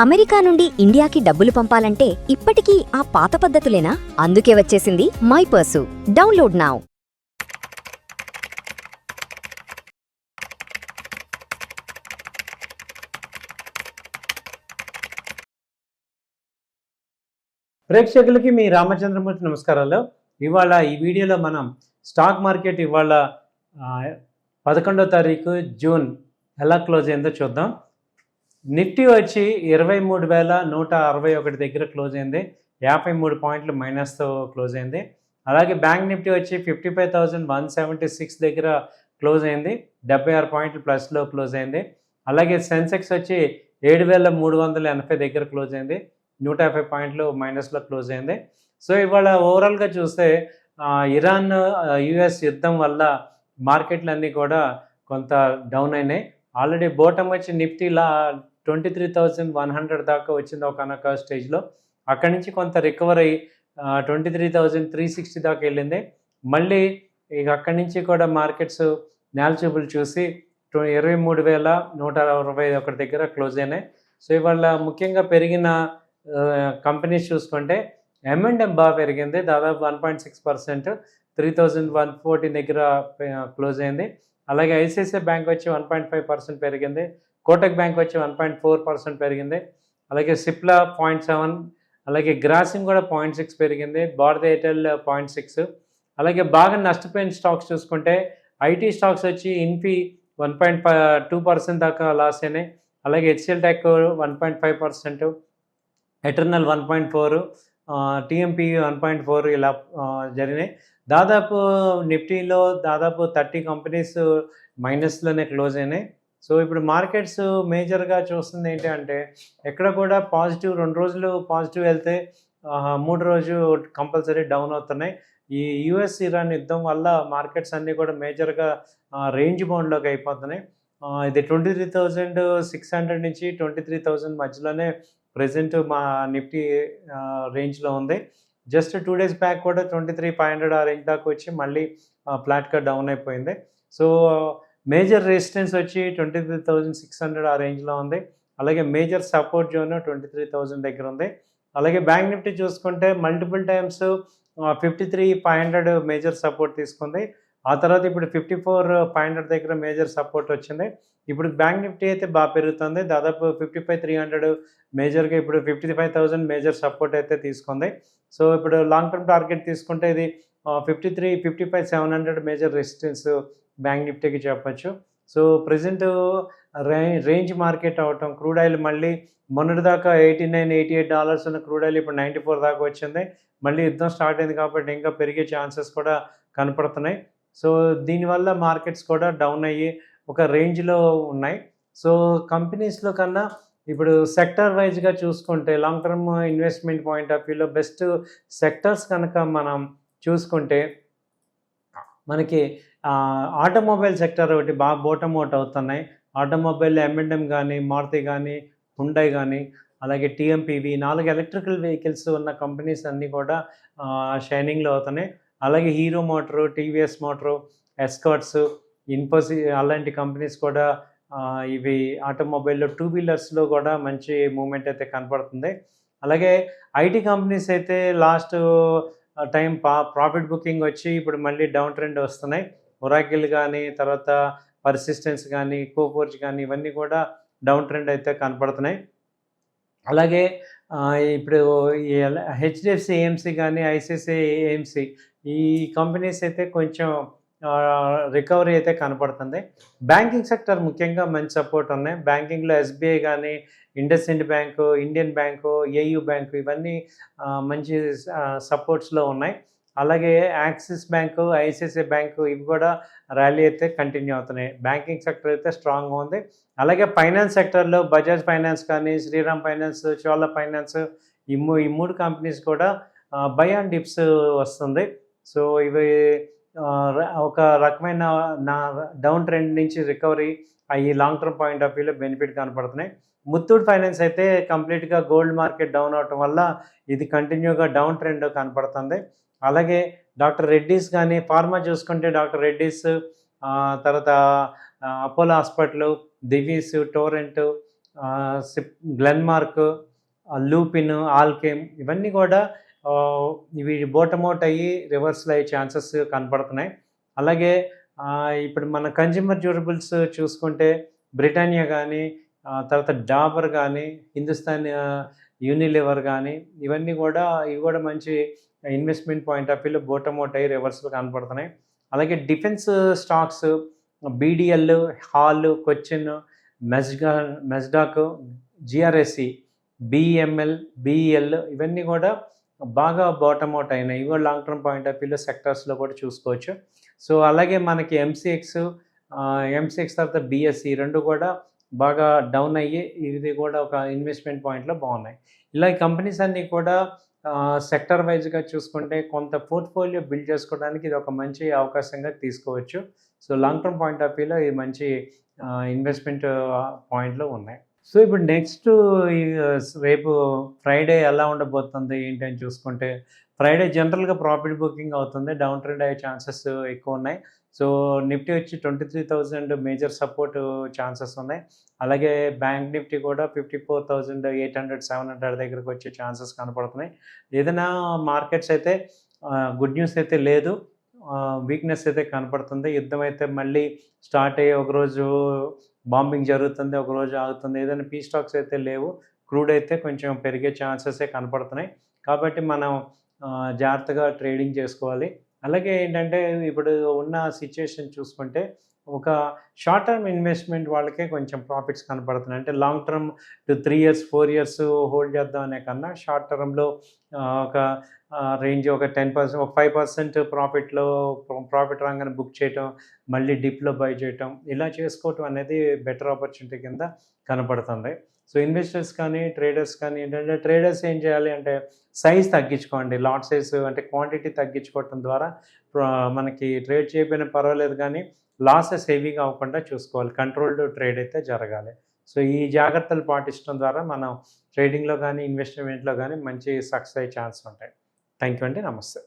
America నుండి ఇండియాకి డబ్బులు పంపాలంటే ఇప్పటికీ ఆ పాత పద్ధతులేనా? అందుకే వచ్చేసింది మైపర్సు. Download now. ప్రేక్షకులకి మీ రామచంద్రమూర్తి నమస్కారాలు. ఇవాళ ఈ వీడియోలో మనం స్టాక్ మార్కెట్ ఇవాళ 11వ తారీఖు జూన్ ఎలా క్లోజ్ అయిందో చూద్దాం. నిఫ్టీ వచ్చి 23,161 దగ్గర క్లోజ్ అయింది. 53 పాయింట్లు మైనస్తో క్లోజ్ అయింది. అలాగే బ్యాంక్ నిఫ్టీ వచ్చి 55,176 దగ్గర క్లోజ్ అయింది. 76 పాయింట్లు ప్లస్లో క్లోజ్ అయింది. అలాగే సెన్సెక్స్ వచ్చి 7,380 దగ్గర క్లోజ్ అయింది. 150 పాయింట్లు మైనస్లో క్లోజ్ అయింది. సో ఇవాళ ఓవరాల్గా చూస్తే ఇరాన్ యుఎస్ యుద్ధం వల్ల మార్కెట్లన్నీ కూడా కొంత డౌన్ అయినాయి. ఆల్రెడీ బోటం వచ్చి నిఫ్టీలా 23,100 దాకా వచ్చింది ఒకనొక స్టేజ్లో. అక్కడి నుంచి కొంత రికవర్ అయ్యి 23,360 దాకా వెళ్ళింది. మళ్ళీ ఇక అక్కడి నుంచి కూడా మార్కెట్స్ నేలచూపులు చూసి 23,161 దగ్గర క్లోజ్ అయినాయి. సో ఇవాళ ముఖ్యంగా పెరిగిన కంపెనీస్ చూసుకుంటే M&M బాగా పెరిగింది, దాదాపు 1.6%, 3,140 దగ్గర క్లోజ్ అయింది. అలాగే ఐసిఐసిఐ బ్యాంక్ వచ్చి 1.5% పెరిగింది. కోటక్ బ్యాంక్ వచ్చి 1.4% పెరిగింది. అలాగే సిప్లా 0.7, అలాగే గ్రాసిమ్ కూడా 0.6 పెరిగింది. భారత్ ఎయిర్టెల్ 0.6. అలాగే బాగా నష్టపోయిన స్టాక్స్ చూసుకుంటే ఐటీ స్టాక్స్ వచ్చి ఇన్ఫీ 1.2% దాకా లాస్ అయినాయి. అలాగే హెచ్సిఎల్ టెక్ 1.5%, ఎటర్నల్ 1.4, టీఎంపీ 1.4 ఇలా జరిగినాయి. దాదాపు నిఫ్టీలో దాదాపు 30 కంపెనీస్ మైనస్లోనే క్లోజ్ అయినాయి. సో ఇప్పుడు మార్కెట్స్ మేజర్గా చూస్తుంది ఏంటి అంటే ఎక్కడ కూడా పాజిటివ్ 2 రోజులు పాజిటివ్ వెళ్తే 3 రోజు కంపల్సరీ డౌన్ అవుతున్నాయి. ఈ యుఎస్ ఇరాన్ యుద్ధం వల్ల మార్కెట్స్ అన్నీ కూడా మేజర్గా రేంజ్ బౌండ్లోకి అయిపోతున్నాయి. ఇది 23,600 నుంచి 23,000 మధ్యలోనే ప్రజెంట్ మా నిఫ్టీ రేంజ్లో ఉంది. జస్ట్ 2 డేస్ బ్యాక్ కూడా 23,500 ఆ రేంజ్ దాకా వచ్చి మళ్ళీ ఫ్లాట్గా డౌన్ అయిపోయింది. సో మేజర్ రెసిస్టెన్స్ వచ్చి 23,600 ఆ రేంజ్లో ఉంది. అలాగే మేజర్ సపోర్ట్ జోన్ 23,000 దగ్గర ఉంది. అలాగే బ్యాంక్ నిఫ్టీ చూసుకుంటే మల్టిపుల్ టైమ్స్ 53,500 మేజర్ సపోర్ట్ తీసుకుంది. ఆ తర్వాత ఇప్పుడు 54,500 దగ్గర మేజర్ సపోర్ట్ వచ్చింది. ఇప్పుడు బ్యాంక్ నిఫ్టీ అయితే బాగా పెరుగుతుంది, దాదాపు 55,300 మేజర్గా ఇప్పుడు 55,000 మేజర్ సపోర్ట్ అయితే తీసుకుంది. సో ఇప్పుడు లాంగ్ టర్మ్ టార్గెట్ తీసుకుంటే ఇది 55,700 మేజర్ రెసిస్టెన్స్ బ్యాంక్ నిఫ్టీకి చెప్పచ్చు. సో ప్రజెంట్ రేంజ్ మార్కెట్ అవటం, క్రూడ్ ఆయిల్ మళ్ళీ మొన్నటిదాకా $89-88 ఉన్న క్రూడ్ ఆయిల్ ఇప్పుడు 94 దాకా వచ్చింది. మళ్ళీ యుద్ధం స్టార్ట్ అయింది కాబట్టి ఇంకా పెరిగే ఛాన్సెస్ కూడా కనపడుతున్నాయి. సో దీనివల్ల మార్కెట్స్ కూడా డౌన్ అయ్యి ఒక రేంజ్లో ఉన్నాయి. సో కంపెనీస్లో కన్నా ఇప్పుడు సెక్టర్ వైజ్గా చూసుకుంటే long term investment point of వ్యూలో బెస్ట్ సెక్టర్స్ కనుక మనం చూసుకుంటే మనకి ఆటోమొబైల్ సెక్టర్ ఒకటి బాగా బోటమ్ అవుట్ అవుతున్నాయి. ఆటోమొబైల్ M&M కానీ, మారుతి కానీ, హుండై కానీ, అలాగే టీఎంపీవి 4 ఎలక్ట్రికల్ వెహికల్స్ ఉన్న కంపెనీస్ అన్నీ కూడా షైనింగ్లో అవుతున్నాయి. అలాగే hero motor, TVS motor, escorts, Infosys అలాంటి కంపెనీస్ కూడా ఇవి ఆటోమొబైల్లో 2 వీలర్స్లో కూడా మంచి మూమెంట్ అయితే కనపడుతుంది. అలాగే ఐటీ కంపెనీస్ అయితే లాస్ట్ టైం ప్రాఫిట్ బుకింగ్ వచ్చి ఇప్పుడు మళ్ళీ డౌన్ ట్రెండ్ వస్తున్నాయి. ఒరాకిల్ కానీ, తర్వాత పర్సిస్టెన్స్ కానీ, కోఫోర్జ్ కానీ ఇవన్నీ కూడా డౌన్ ట్రెండ్ అయితే కనపడుతున్నాయి. అలాగే ఇప్పుడు ఈ హెచ్డిఎఫ్సి ఏఎంసీ కానీ, ఐసిఐసిఐ ఏఎంసీ ఈ కంపెనీస్ అయితే కొంచెం రికవరీ అయితే కనపడుతుంది. బ్యాంకింగ్ సెక్టర్ ముఖ్యంగా మంచి సపోర్ట్ ఉన్నాయి. బ్యాంకింగ్లో ఎస్బీఐ కానీ, IndusInd bank, Indian bank, AU bank ఇవన్నీ మంచి సపోర్ట్స్లో ఉన్నాయి. అలాగే యాక్సిస్ బ్యాంకు, ఐసిఐసిఐ బ్యాంకు ఇవి కూడా ర్యాలీ అయితే కంటిన్యూ అవుతున్నాయి. బ్యాంకింగ్ సెక్టర్ అయితే స్ట్రాంగ్గా ఉంది. అలాగే ఫైనాన్స్ సెక్టర్లో బజాజ్ ఫైనాన్స్ కానీ, శ్రీరామ్ ఫైనాన్స్, చోళ ఫైనాన్స్ ఈ 3 కంపెనీస్ కూడా బై అండ్ డిప్స్ వస్తుంది. సో ఇవి ఒక రకమైన డౌన్ ట్రెండ్ నుంచి రికవరీ అయ్యి లాంగ్ టర్మ్ పాయింట్ ఆఫ్ వ్యూలో బెనిఫిట్ కనపడుతున్నాయి. ముత్తూట్ ఫైనాన్స్ అయితే కంప్లీట్గా గోల్డ్ మార్కెట్ డౌన్ అవటం వల్ల ఇది కంటిన్యూగా డౌన్ ట్రెండ్ కనపడుతుంది. అలాగే డాక్టర్ రెడ్డీస్ కానీ, ఫార్మా చూసుకుంటే డాక్టర్ రెడ్డీస్, తర్వాత అపోలో హాస్పిటల్, దివీస్, టోరెంట్, గ్లెన్మార్క్, లూపిన్, ఆల్కేమ్ ఇవన్నీ కూడా ఇవి బాటమ్ అవుట్ అయ్యి రివర్సల్ అయ్యే ఛాన్సెస్ కనపడుతున్నాయి. అలాగే ఇప్పుడు మన కన్జ్యూమర్ డ్యూరబుల్స్ చూసుకుంటే బ్రిటానియా కానీ, తర్వాత డాబర్ కానీ, హిందుస్థాన్ యూనిలివర్ కానీ ఇవి కూడా మంచి ఇన్వెస్ట్మెంట్ పాయింట్ ఆఫ్ వ్యూలో బాటమ్ అవుట్ అయ్యి రివర్సల్ కనపడుతున్నాయి. అలాగే defence stocks BDL, HAL, Cochin, Mazdock, GRSE, BML, BEL ఇవన్నీ కూడా బాగా బాటమ్ అవుట్ అయినాయి. ఇవి కూడా లాంగ్ టర్మ్ పాయింట్ ఆఫ్ వ్యూలో సెక్టర్స్లో కూడా చూసుకోవచ్చు. సో అలాగే మనకి ఎంసీఎక్స్ తర్వాత బిఎస్సి రెండు కూడా బాగా డౌన్ అయ్యి ఇది కూడా ఒక ఇన్వెస్ట్మెంట్ పాయింట్లో బాగున్నాయి. ఇలా ఈ కంపెనీస్ అన్నీ కూడా సెక్టర్ వైజ్గా చూసుకుంటే కొంత పోర్ట్ఫోలియో బిల్డ్ చేసుకోవడానికి ఇది ఒక మంచి అవకాశంగా తీసుకోవచ్చు. So long term point of వ్యూలో ఇది మంచి ఇన్వెస్ట్మెంట్ పాయింట్లో ఉన్నాయి. సో ఇప్పుడు నెక్స్ట్ రేపు ఫ్రైడే ఎలా ఉండబోతుంది ఏంటి అని చూసుకుంటే ఫ్రైడే జనరల్గా ప్రాఫిట్ బుకింగ్ అవుతుంది, డౌన్ ట్రెండ్ అయ్యే ఛాన్సెస్ ఎక్కువ ఉన్నాయి. సో నిఫ్టీ వచ్చి 23,000 మేజర్ సపోర్ట్ ఛాన్సెస్ ఉన్నాయి. అలాగే బ్యాంక్ నిఫ్టీ కూడా 54,800, 700 దగ్గరకు వచ్చే ఛాన్సెస్ కనపడుతున్నాయి. ఏదైనా మార్కెట్స్ అయితే గుడ్ న్యూస్ అయితే లేదు, వీక్నెస్ అయితే కనపడుతుంది. యుద్ధం అయితే మళ్ళీ స్టార్ట్ అయ్యి ఒకరోజు బాంబింగ్ జరుగుతుంది, ఒకరోజు ఆగుతుంది. ఏదైనా పీ స్టాక్స్ అయితే లేవు, క్రూడ్ అయితే కొంచెం పెరిగే ఛాన్సెసే కనపడుతున్నాయి. కాబట్టి మనం జాగ్రత్తగా ట్రేడింగ్ చేసుకోవాలి. అలాగే ఏంటంటే ఇప్పుడు ఉన్న సిచ్యుయేషన్ చూసుకుంటే ఒక షార్ట్ టర్మ్ ఇన్వెస్ట్మెంట్ వాళ్ళకే కొంచెం ప్రాఫిట్స్ కనపడుతున్నాయి. అంటే long term 3 years 4 years hold చేద్దాం అనే కన్నా షార్ట్ టర్మ్లో ఒక రేంజ్ ఒక 10%, ఒక 5% ప్రాఫిట్ రాగానే బుక్ చేయటం, మళ్ళీ డిప్లో బై చేయటం, ఇలా చేసుకోవటం అనేది బెటర్ ఆపర్చునిటీ కింద కనపడుతుంది. సో ఇన్వెస్టర్స్ కానీ ట్రేడర్స్ కానీ ఏంటంటే ట్రేడర్స్ ఏం చేయాలి అంటే సైజ్ తగ్గించుకోండి, లాట్ సైజ్ అంటే క్వాంటిటీ తగ్గించుకోవటం ద్వారా మనకి ట్రేడ్ చేయకపోయినా పర్వాలేదు కానీ లాసెస్ హెవీగా అవ్వకుండా చూసుకోవాలి. కంట్రోల్డ్ ట్రేడ్ అయితే జరగాలి. సో ఈ జాగ్రత్తలు పాటించడం ద్వారా మనం ట్రేడింగ్లో కానీ ఇన్వెస్ట్మెంట్లో కానీ మంచి సక్సెస్ అయ్యే ఛాన్స్ ఉంటాయి. థ్యాంక్ యూ అండి. నమస్తే.